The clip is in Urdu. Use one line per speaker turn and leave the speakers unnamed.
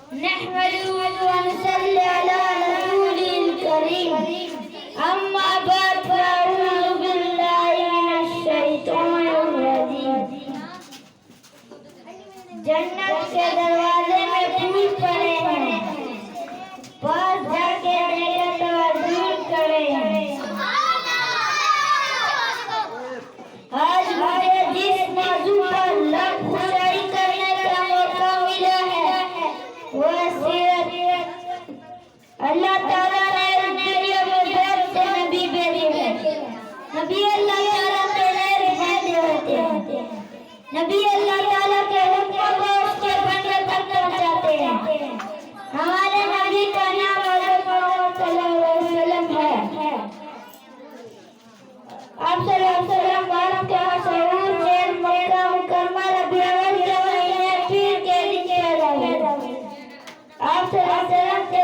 نحمده ونصلي على رسوله الكريم أما بعد فأعوذ بالله من الشيطان الرجيم جنت کے دروازے میں پھول پڑے ہیں پاس جا کے میرا توجہ کرے ہیں آج مجھے جس موضوع پر لب خشائی کرنے کا موقع ملا ہے وہ سیرت اللہ تعالیٰ نے دنیا میں بہت سے نبی بھیجے ہیں نبی اللہ تعالیٰ کے غیر بندے ہوتے ہیں نبی اللہ تعالیٰ کے حکم کو اس کے بندے تک پہنچاتے ہیں ہمارے نبی کا نام حضرت محمد صلی اللہ علیہ وسلم ہے آپ صلی اللہ علیہ وسلم بارہ کے شہور سے مکہ مکرمہ ربیع الاول کے مہینے پیر کے دن پیدا ہوئے آپ صلی اللہ علیہ وسلم کے